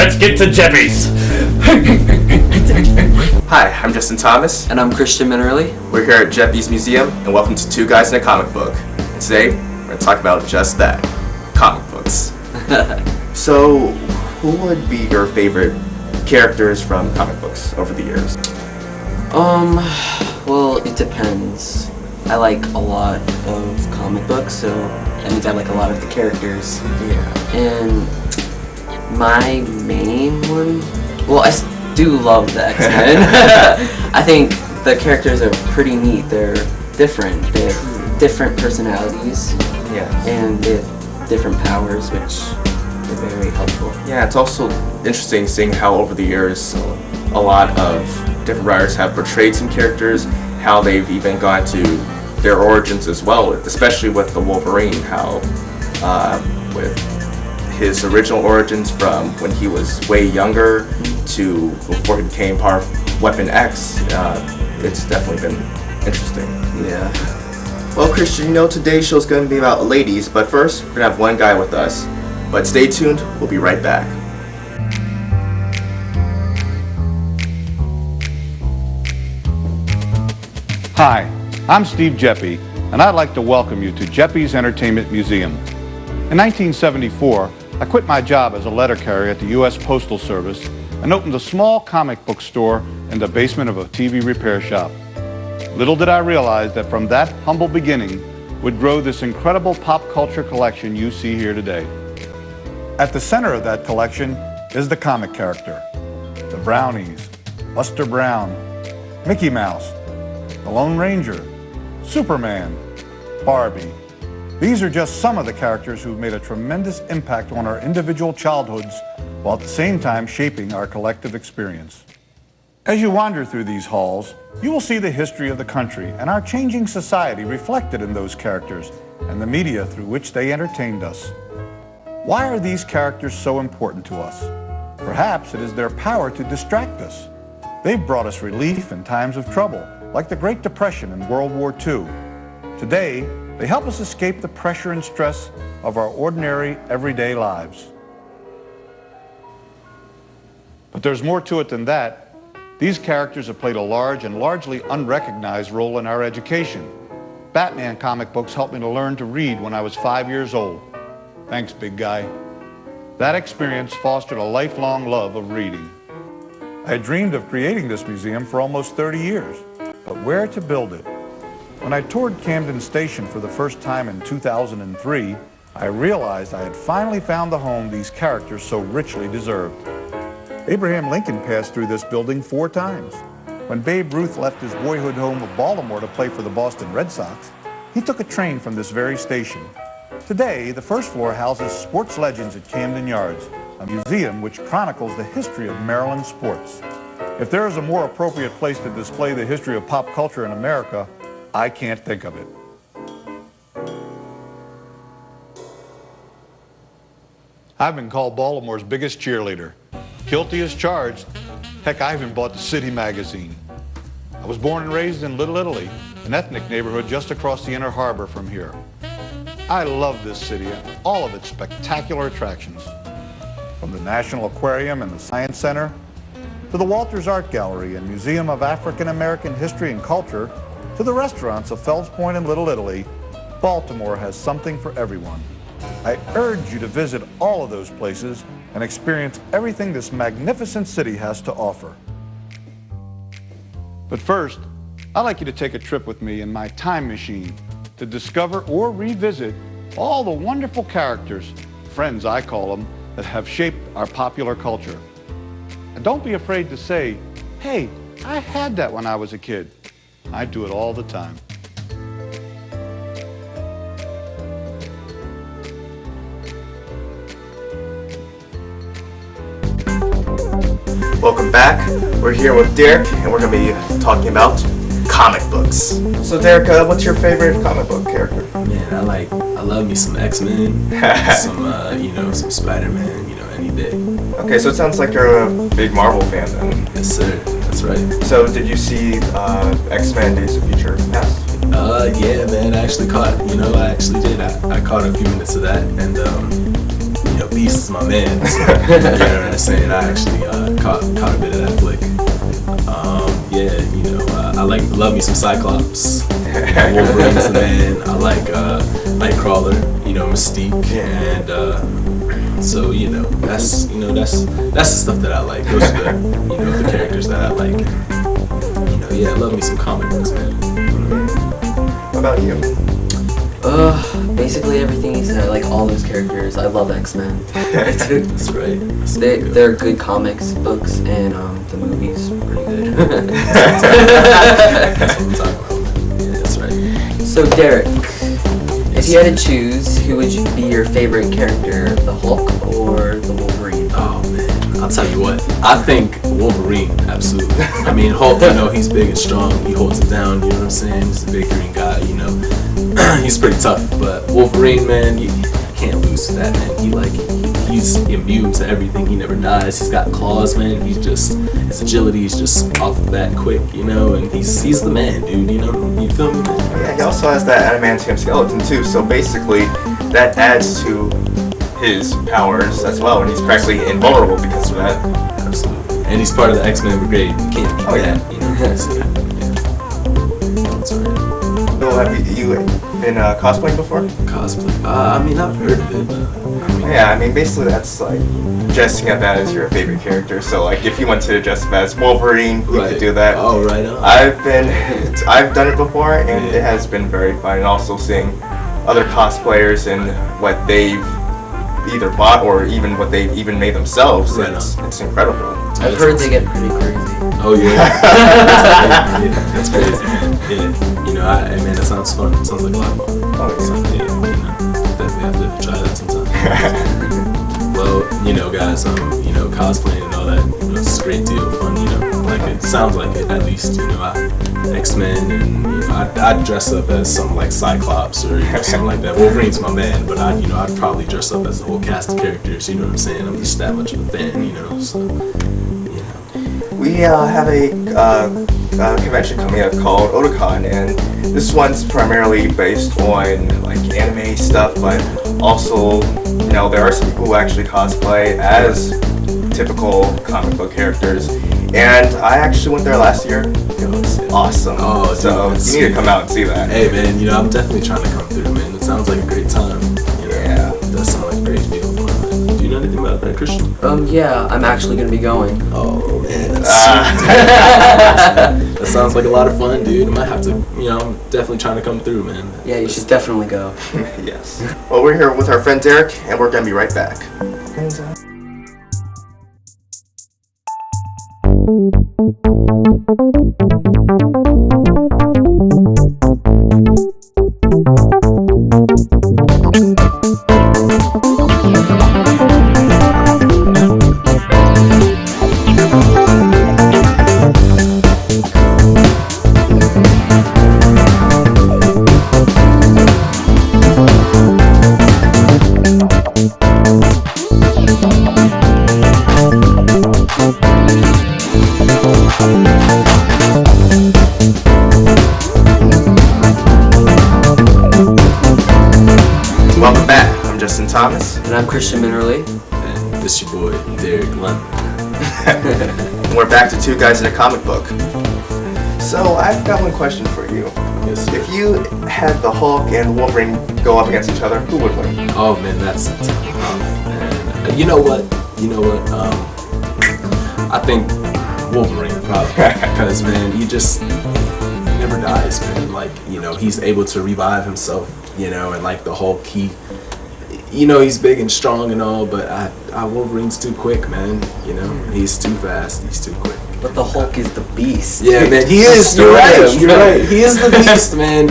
let's get to Jeppy's. Hi, I'm Justin Thomas. And I'm Christian Minerly. We're here at Jeppy's Museum, and welcome to Two Guys in a Comic Book. And today, we're going to talk about just that, comic books. So, who would be your favorite characters from comic books over the years? Well, it depends. I like a lot of comic books, so that means I like a lot of the characters. Yeah. And my main one, well, I do love the X-Men. I think the characters are pretty neat. They're different. They have different personalities. Yeah. And they have different powers, which are very helpful. Yeah, it's also interesting seeing how over the years a lot of different writers have portrayed some characters, how they've even gone to their origins as well, especially with the Wolverine, how with his original origins from when he was way younger to before he became part of Weapon X, it's definitely been interesting. Yeah. Well, Christian, today's show's going to be about ladies, but first, we're going to have one guy with us. But stay tuned, we'll be right back. Hi, I'm Steve Jeppy, and I'd like to welcome you to Jeppy's Entertainment Museum. In 1974, I quit my job as a letter carrier at the U.S. Postal Service and opened a small comic book store in the basement of a TV repair shop. Little did I realize that from that humble beginning would grow this incredible pop culture collection you see here today. At the center of that collection is the comic character, the Brownies, Buster Brown, Mickey Mouse, the Lone Ranger, Superman, Barbie. These are just some of the characters who've made a tremendous impact on our individual childhoods while at the same time shaping our collective experience. As you wander through these halls, you will see the history of the country and our changing society reflected in those characters and the media through which they entertained us. Why are these characters so important to us? Perhaps it is their power to distract us. They've brought us relief in times of trouble, like the Great Depression and World War II. Today, they help us escape the pressure and stress of our ordinary, everyday lives. But there's more to it than that. These characters have played a large and largely unrecognized role in our education. Batman comic books helped me to learn to read when I was 5 years old. Thanks, big guy. That experience fostered a lifelong love of reading. I had dreamed of creating this museum for almost 30 years, but where to build it? When I toured Camden Station for the first time in 2003, I realized I had finally found the home these characters so richly deserved. Abraham Lincoln passed through this building 4 times. When Babe Ruth left his boyhood home of Baltimore to play for the Boston Red Sox, he took a train from this very station. Today, the first floor houses Sports Legends at Camden Yards, a museum which chronicles the history of Maryland sports. If there is a more appropriate place to display the history of pop culture in America, I can't think of it. I've been called Baltimore's biggest cheerleader. Guilty as charged. Heck, I even bought the City magazine. I was born and raised in Little Italy, an ethnic neighborhood just across the Inner Harbor from here. I love this city and all of its spectacular attractions. From the National Aquarium and the Science Center, to the Walters Art Gallery and Museum of African American History and Culture, to the restaurants of Fells Point and Little Italy, Baltimore has something for everyone. I urge you to visit all of those places and experience everything this magnificent city has to offer. But first, I'd like you to take a trip with me in my time machine to discover or revisit all the wonderful characters, friends I call them, that have shaped our popular culture. And don't be afraid to say, hey, I had that when I was a kid. I do it all the time. Welcome back. We're here with Derek, and we're going to be talking about comic books. So Derek, what's your favorite comic book character? Man, I love me some X-Men, some Spider-Man, any day. Okay, so it sounds like you're a big Marvel fan then. Yes, sir. That's right. So did you see X-Men Days of Future Past? Yeah, man, I actually caught, I actually did. I caught a few minutes of that, and, Beast is my man. So, you know what I'm saying? I actually caught a bit of that flick. Yeah, you know, I love me some Cyclops. Wolverine's the man. I like Nightcrawler. You know, Mystique, and so you know that's the stuff that I like. Those are the characters that I like. You know, yeah, I love me some comic books, man. What about you? Basically everything he said, like all those characters. I love X-Men. That's right. They're good comics books, and the movie's pretty good. That's what I'm talking about. Yeah, that's right. So Derek, if you had to choose, who would be your favorite character, the Hulk or the Wolverine? Oh man, I'll tell you what. I think Wolverine, absolutely. I mean, Hulk, you know, he's big and strong. He holds it down. You know what I'm saying? He's a big green guy. You know, he's pretty tough. But Wolverine, man, you can't lose to that, man. He's immune to everything. He never dies. He's got claws, man. His agility is just off the bat quick, you know. And he's the man, dude. You know, you feel me, man? Yeah, he also has that adamantium skeleton too. So basically, that adds to his powers as well, and he's practically invulnerable because of that. Absolutely. And he's part of the X-Men Brigade. You can't beat that, you know. So, yeah. That's right. So have you been cosplaying before? Cosplay? I mean, I've heard of it. Yeah, I mean, basically that's like dressing up as your favorite character. So like, if you want to dress up as Wolverine, you could do that. Oh, right on. I've done it before, and it has been very fun. And also seeing other cosplayers and what they've either bought or even what they've even made themselves. Right It's incredible. I've heard they get pretty crazy. Oh yeah. Yeah, that's crazy, man. Yeah, you know, man, that sounds fun. It sounds like a lot of fun. Oh, yeah. So, yeah, you know, definitely have to try that sometime. Well, you know, guys, you know, cosplaying and all that, you know, it's a great deal of fun. You know, like it sounds like it at least. You know, X-Men, and you know, I'd dress up as something like Cyclops or something like that. Wolverine's my man, but I'd probably dress up as the whole cast of characters. You know what I'm saying? I'm just that much of a fan. You know, so. We have a convention coming up called Otakon, and this one's primarily based on like anime stuff, but also, you know, there are some people who actually cosplay as typical comic book characters. And I actually went there last year. It was awesome. Oh, dude, so you need to come out and see that. Hey man, you know, I'm definitely trying to come through, man. It sounds like a great time. You know? Yeah. It does sound like a great deal of fun, man. Do you know anything about that, Christian? Yeah, I'm actually gonna be going. Oh man, that's that sounds like a lot of fun, dude. I might have to, you know, I'm definitely trying to come through, man. Yeah, you should definitely go. Yes. Well, we're here with our friend Derek, and we're gonna be right back. Welcome back. I'm Justin Thomas. And I'm Christian Minnerly. And this your boy, Derek London. We're back to Two Guys in a Comic Book. So I've got one question for you. Yes, sir. If you had the Hulk and Wolverine go up against each other, who would win? Oh man, that's tough, man. You know what? I think Wolverine probably, because man, he never dies, man. Like, you know, he's able to revive himself, you know, and like the Hulk, you know, he's big and strong and all, but Wolverine's too quick, man. You know, he's too fast, he's too quick. But the Hulk is the beast. Yeah, man, he is. You're right. You're right. He is the beast, man.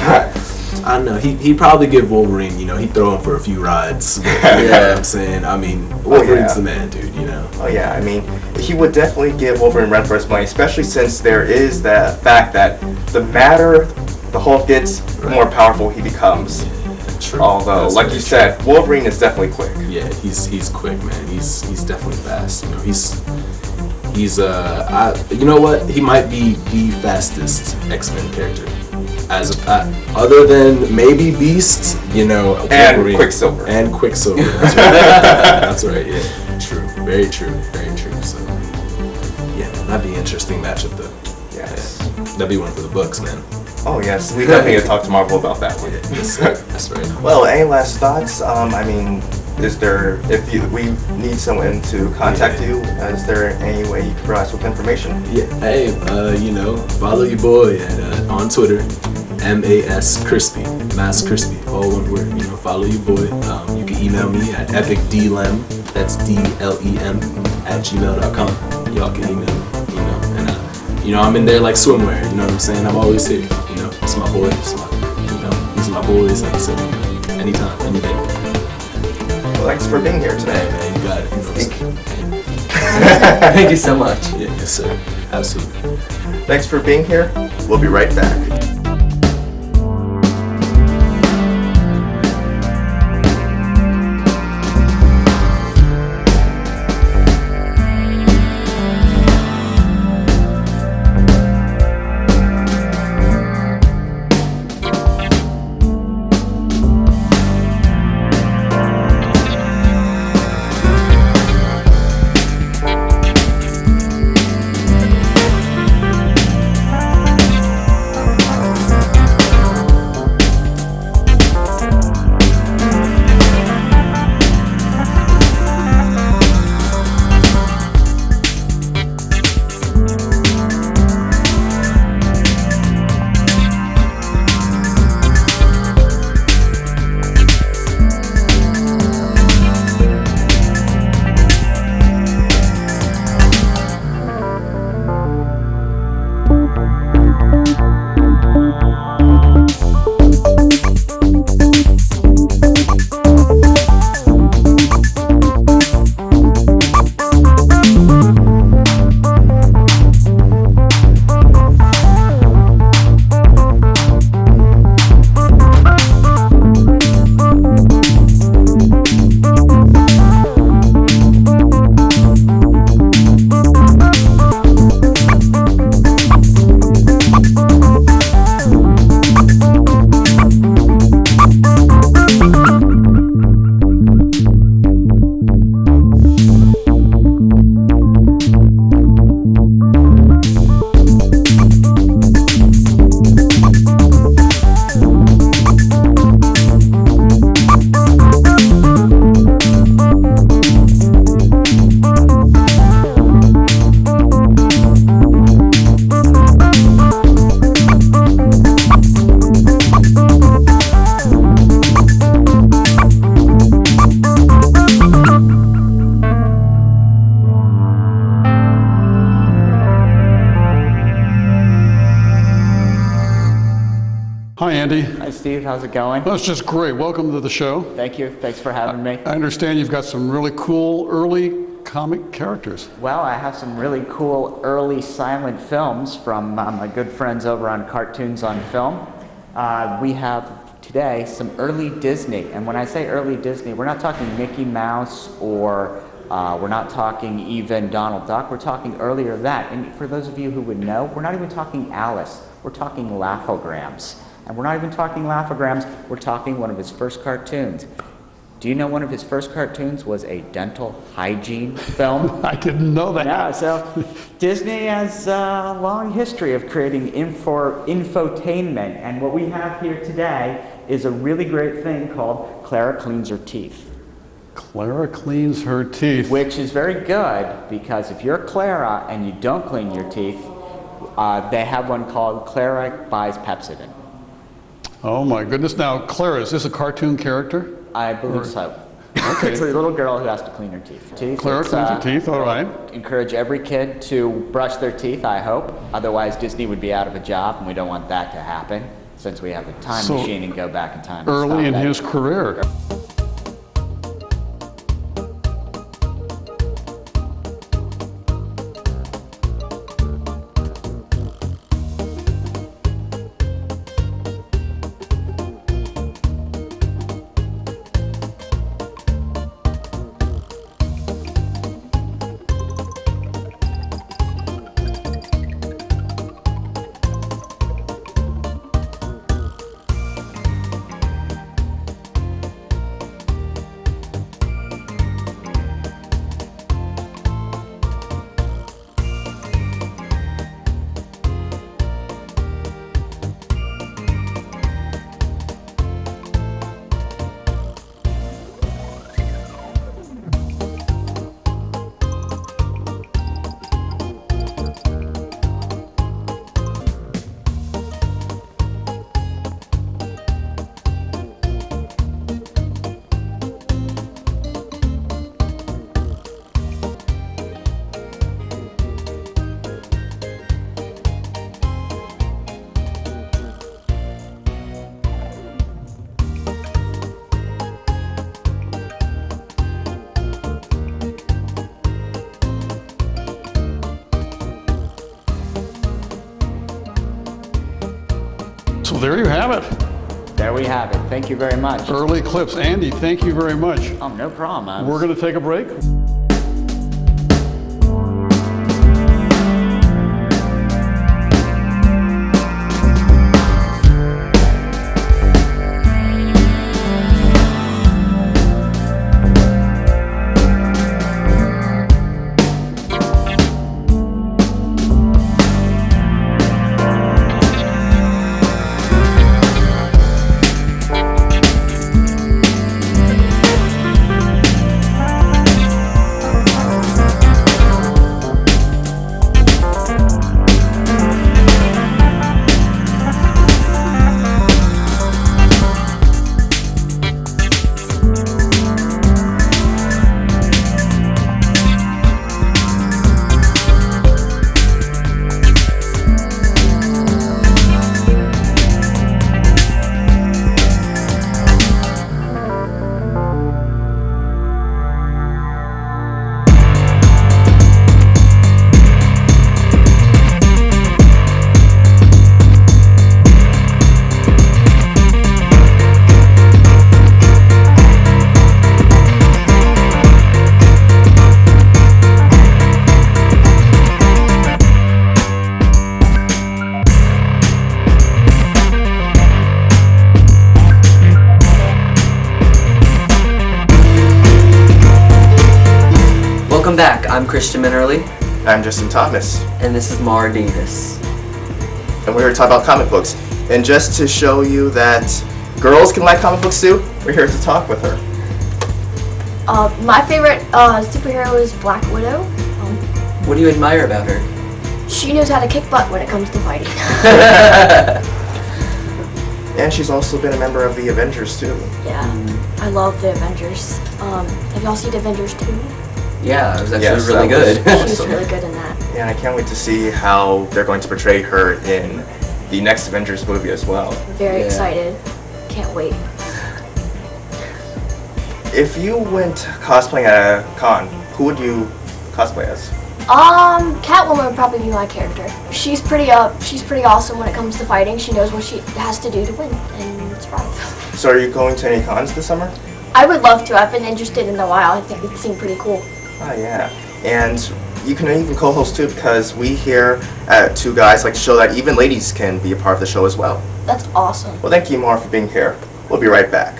I don't know. He'd probably give Wolverine, you know, he'd throw him for a few rides. But, you know what I'm saying? I mean, Wolverine's the man, dude, you know. Oh yeah, I mean, he would definitely give Wolverine run for his money, especially since there is that fact that the madder the Hulk gets, the more powerful he becomes. True. Although, That's like very you true. said, Wolverine is definitely quick. Yeah, he's quick, man. He's definitely fast. You know, he's you know what? He might be the fastest X-Men character. other than maybe Beast, you know, And Wolverine. Quicksilver. And Quicksilver. That's right. That's right. Yeah. True. Very true. Very true. So, yeah, that'd be an interesting matchup, though. Yes. Yeah. That'd be one for the books, man. Oh yes, we definitely need to talk to Marvel about that one. Yes, sir. That's right. Well, any last thoughts? I mean, is there, we need someone to contact you, is there any way you can provide us with information? Yeah. Hey, you know, follow your boy at on Twitter, MAS Crispy, Mass Crispy, all one word. You know, follow your boy. You can email me at epicdlem, that's DLEM @gmail.com. Y'all can email me, you know, and you know, I'm in there like swimwear. You know what I'm saying? I'm always here. You know, it's my boy. It's my, you know, these are my boys. Like I said, anytime, any day. Well, thanks for being here Hey, today. man, you got it. You know what I'm saying? Thank you so much. Yeah, yes, sir. Absolutely. Thanks for being here. We'll be right back. Hi, Andy. Hi, Steve. How's it going? That's just great. Welcome to the show. Thank you. Thanks for having me. I understand you've got some really cool early comic characters. Well, I have some really cool early silent films from my good friends over on Cartoons on Film. We have today some early Disney. And when I say early Disney, we're not talking Mickey Mouse or we're not talking even Donald Duck. We're talking earlier than that. And for those of you who would know, we're not even talking Alice. We're talking Laugh-O-Grams. And we're not even talking Laugh-O-Grams. We're talking one of his first cartoons. Do you know one of his first cartoons was a dental hygiene film? I didn't know that. Yeah, so Disney has a long history of creating infotainment, and what we have here today is a really great thing called Clara Cleans Her Teeth. Clara cleans her teeth. Which is very good, because if you're Clara and you don't clean your teeth, they have one called Clara Buys Pepsodent. Oh my goodness. Now, Clara, is this a cartoon character? I believe so. Okay. It's a little girl who has to clean her teeth. Clara It's, cleans her teeth, all right. Encourage every kid to brush their teeth, I hope. Otherwise, Disney would be out of a job, and we don't want that to happen, since we have a time So, machine and go back in time. and Early stop in that. his career. there you have it. There we have it. Thank you very much. Early clips. Andy, thank you very much. Oh, no problem. We're going to take a break. Welcome back. I'm Christian Minerly, I'm Justin Thomas, and this is Mara Davis. and we're here to talk about comic books. And just to show you that girls can like comic books too, we're here to talk with her. My favorite superhero is Black Widow. What do you admire about her? She knows how to kick butt when it comes to fighting. And she's also been a member of the Avengers too. Yeah, I love the Avengers. Have y'all seen Avengers 2? Yeah, it was actually Yes, really that was good. She was really good in that. Yeah, I can't wait to see how they're going to portray her in the next Avengers movie as well. Very Yeah. excited. Can't wait. If you went cosplaying at a con, who would you cosplay as? Catwoman would probably be my character. She's pretty awesome when it comes to fighting. She knows what she has to do to win and survive. So are you going to any cons this summer? I would love to. I've been interested in a while. I think it seemed pretty cool. Oh yeah, and you can even co-host too, because we here at Two Guys like to show that even ladies can be a part of the show as well. That's awesome. Well, thank you, Mara, for being here. We'll be right back.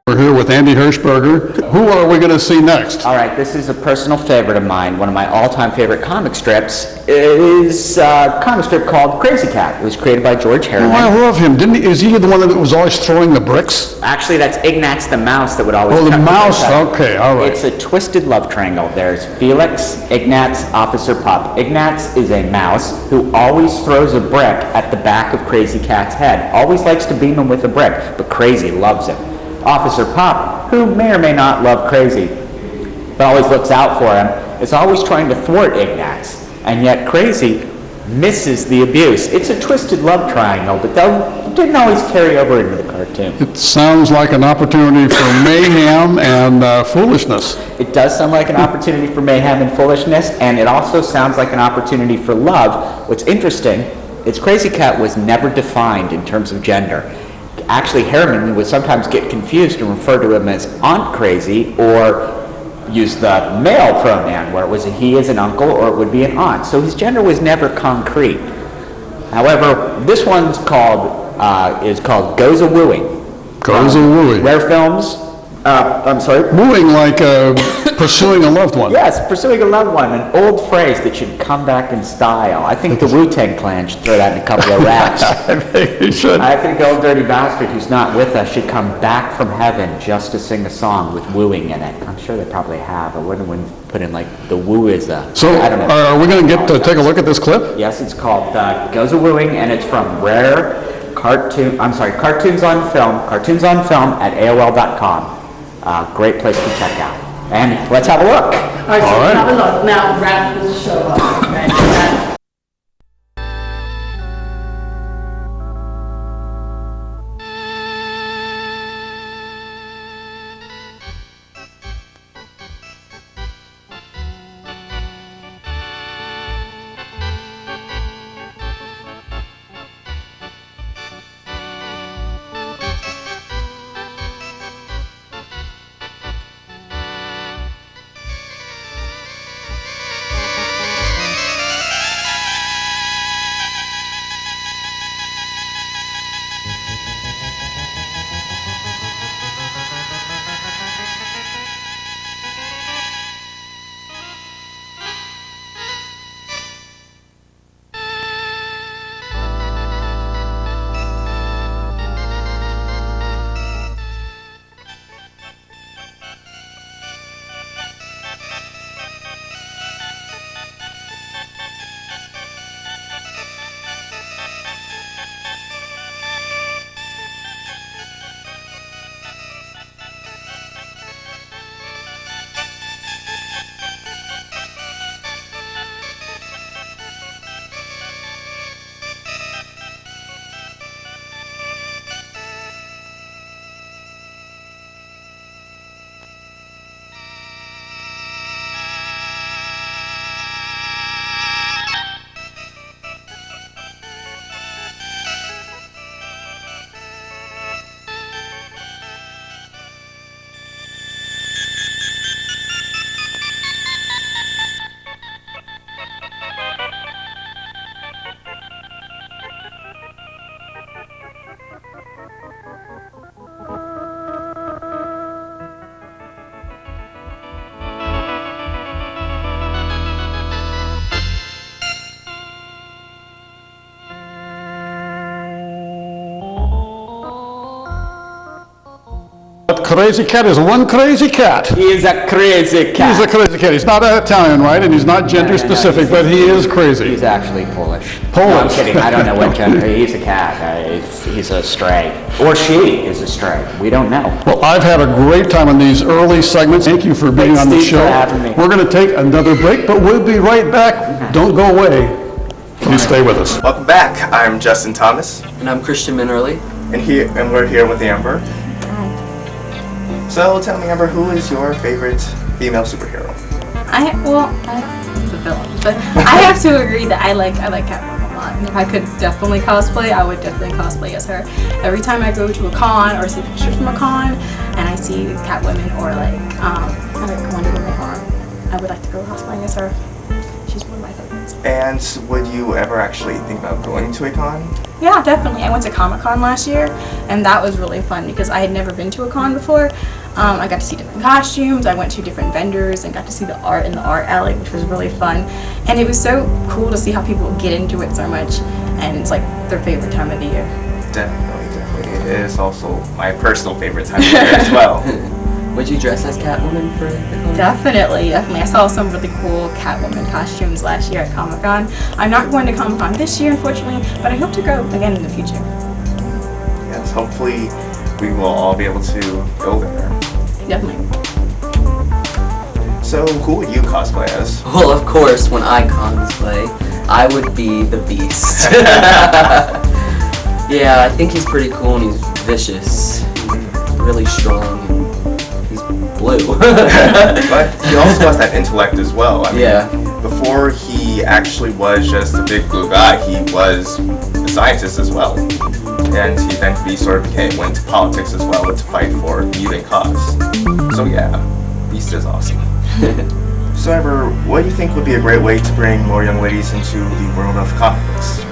We're here with Andy Hirschberger. Who are we going to see next? All right, this is a personal favorite of mine. One of my all-time favorite comic strips is a comic strip called Crazy Cat. It was created by George Oh, Harriman. I love him. Is he the one that was always throwing the bricks? Actually, that's Ignatz the mouse that would always. Oh, the cut mouse. bricks out. Okay, all right. It's a twisted love triangle. There's Felix, Ignatz, Officer Pup. Ignatz is a mouse who always throws a brick at the back of Crazy Cat's head. Always likes to beam him with a brick, but Crazy loves him. Officer Pup, who may or may not love Crazy, but always looks out for him, is always trying to thwart Ignatz, and yet Crazy misses the abuse. It's a twisted love triangle, but that didn't always carry over into the cartoon. It sounds like an opportunity for mayhem and foolishness. It does sound like an opportunity for mayhem and foolishness, and it also sounds like an opportunity for love. What's interesting is Crazy Cat was never defined in terms of gender. Actually, Harriman would sometimes get confused and refer to him as Aunt Crazy, or use the male pronoun, where it was a he as an uncle, or it would be an aunt. So his gender was never concrete. However, this one's is called Goes a Wooing. Goes a Wooing. Rare Films. I'm sorry. Wooing like pursuing a loved one. Yes, pursuing a loved one, an old phrase that should come back in style. I think the Wu-Tang Clan should throw that in a couple of raps. You should. I think the old dirty bastard who's not with us should come back from heaven just to sing a song with wooing in it. I'm sure they probably have. I wouldn't put in like the woo is a. So, I don't know. are we going to get to take a look at this clip? Yes, it's called Goes a Wooing, and it's from Cartoons on Film at AOL.com. Great place to check out. And let's have a look. All right, so have a look. Now wrap this show up. Right? That crazy cat is one crazy cat. He is a crazy cat. He's a crazy cat. He's not Italian, right? And he's not gender specific, but he is crazy. He's actually Polish. Polish. No, I'm kidding. I don't know what gender. He's a cat. He's a stray. Or she is a stray. We don't know. Well, I've had a great time in these early segments. Thank you for being Thanks, on the Steve, show. for having me. We're going to take another break, but we'll be right back. Don't go away. Please stay with us. Welcome back. I'm Justin Thomas, And I'm Christian Minerly. and we're here with Amber. So tell me, Amber, who is your favorite female superhero? I'm the villain, but I have to agree that I like Catwoman a lot. And if I could definitely cosplay, I would definitely cosplay as her. Every time I go to a con or see pictures from a con, and I see Catwoman or like Wonder Woman, I would like to go cosplaying as her. She's one of my favorites. And would you ever actually think about going to a con? Yeah, definitely. I went to Comic-Con last year, and that was really fun because I had never been to a con before. I got to see different costumes, I went to different vendors and got to see the art in the art alley, which was really fun. And it was so cool to see how people get into it so much, and it's like their favorite time of the year. Definitely. It is also my personal favorite time of year as well. Would you dress as Catwoman for the con? Definitely. I saw some really cool Catwoman costumes last year at Comic-Con. I'm not going to Comic-Con this year, unfortunately, but I hope to go again in the future. Yes, hopefully we will all be able to go there. Definitely. So who would you cosplay as? Well, of course, when I cosplay, I would be the Beast. Yeah, I think he's pretty cool and he's vicious. He's really strong. And he's blue. But he also has that intellect as well. I mean, Yeah. Before he actually was just a big blue guy, he was a scientist as well. And he sort of went to politics as well to fight for the mutant cause. So yeah, Beast is awesome. So Amber, what do you think would be a great way to bring more young ladies into the world of comic books?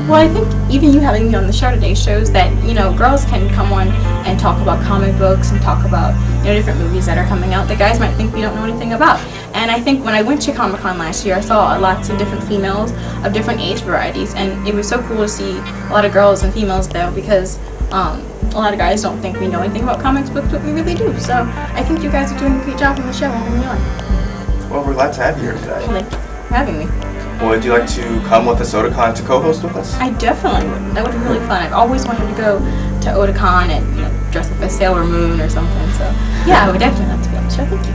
Well, I think even you having me on the show today shows that, girls can come on and talk about comic books and talk about, different movies that are coming out that guys might think we don't know anything about. And I think when I went to Comic-Con last year, I saw lots of different females of different age varieties, and it was so cool to see a lot of girls and females there because a lot of guys don't think we know anything about comics books, but we really do. So I think you guys are doing a great job on the show, and I really like it. Well, we're glad to have you here today. Thank you for having me. Would you like to come with us to Otakon to co-host with us? I definitely would. That would be really fun. I've always wanted to go to Otakon and dress up as Sailor Moon or something. So Yeah, I would definitely love to be on the show. Thank you.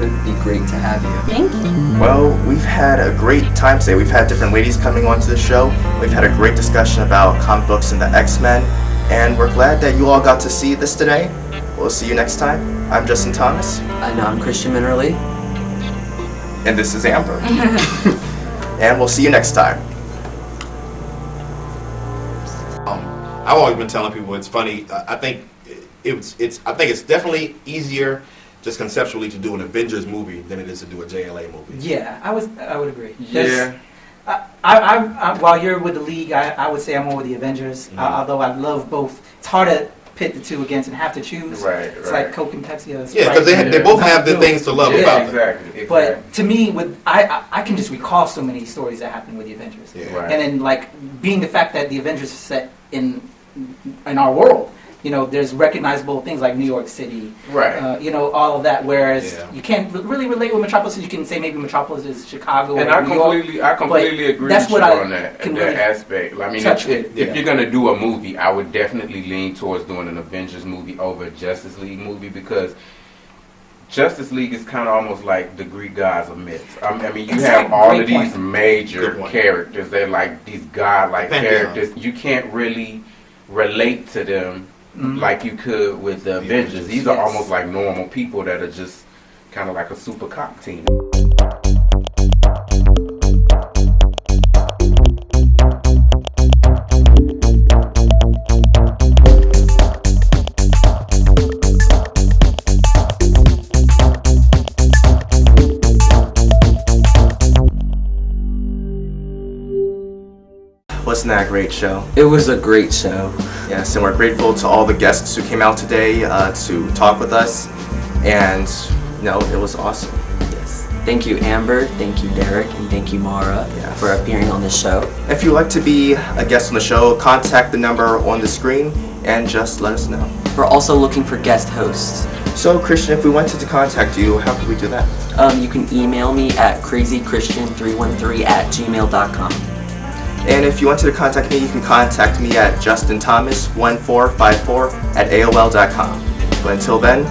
It'd be great to have you. Thank you. Well, we've had a great time today. We've had different ladies coming onto the show. We've had a great discussion about comic books and the X-Men, and we're glad that you all got to see this today. We'll see you next time. I'm Justin Thomas. I know I'm Christian Minnerly. And this is Amber. And we'll see you next time. I've always been telling people it's funny. I think it's definitely easier just conceptually to do an Avengers movie than it is to do a JLA movie. Yeah, I would agree. Yeah. I while you're with the League, I would say I'm more with the Avengers. Although I love both. It's hard to pit the two against and have to choose. It's like Coke and Pepsi. Or Sprite. Yeah, because they both have the things to love about them. Exactly. But to me, I can just recall so many stories that happened with the Avengers. Yeah. Right. And then like being the fact that the Avengers is set in our world. You know, there's recognizable things like New York City, Right. you know, all of that. Whereas Yeah. you can't really relate with Metropolis. You can say maybe Metropolis is Chicago And or I New York. completely agree that's with what you I on that can really aspect. I mean, touch if with. you're gonna do a movie, I would definitely lean towards doing an Avengers movie over a Justice League movie because Justice League is kind of almost like the Greek gods of myths. I mean, you Exactly. have all Great of these point. major Good point. characters. They're like these godlike Pantheon. characters. You can't really relate to them like you could with the Avengers. These are Yes. almost like normal people that are just kind of like a super cop team. Wasn't that a great show? It was a great show. Yes, and we're grateful to all the guests who came out today to talk with us. And, you know, it was awesome. Yes. Thank you, Amber. Thank you, Derek. And thank you, Mara, Yes. for appearing on this show. If you'd like to be a guest on the show, contact the number on the screen and just let us know. We're also looking for guest hosts. So, Christian, if we wanted to contact you, how could we do that? You can email me at crazychristian313@gmail.com. And if you wanted to contact me, you can contact me at justinthomas1454@aol.com. But until then,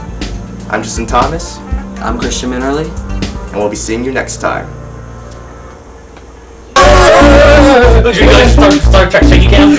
I'm Justin Thomas, I'm Christian Minnerly. and we'll be seeing you next time. Did you guys start Star Trek shaky cam?